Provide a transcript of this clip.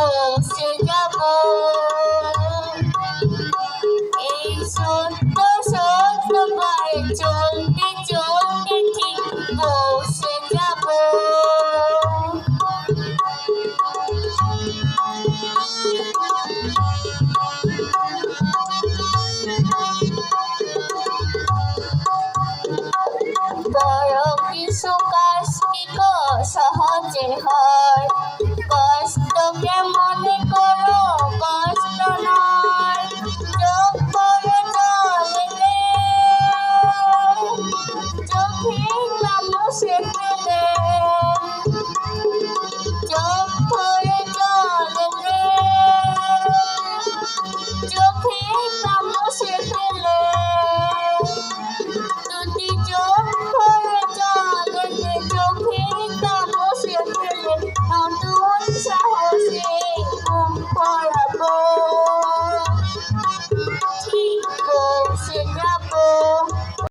পৌঁছে যাব। এই সত্য সত্য পায়ে চলতে চলতে ঠিক পৌঁছে যাব। বড় কিছু কাজ কি সহজে হয়, কষ্টকে মনে করো কষ্ট নয়। চোখ করে জল এলে চোখে নামো সে ফেলে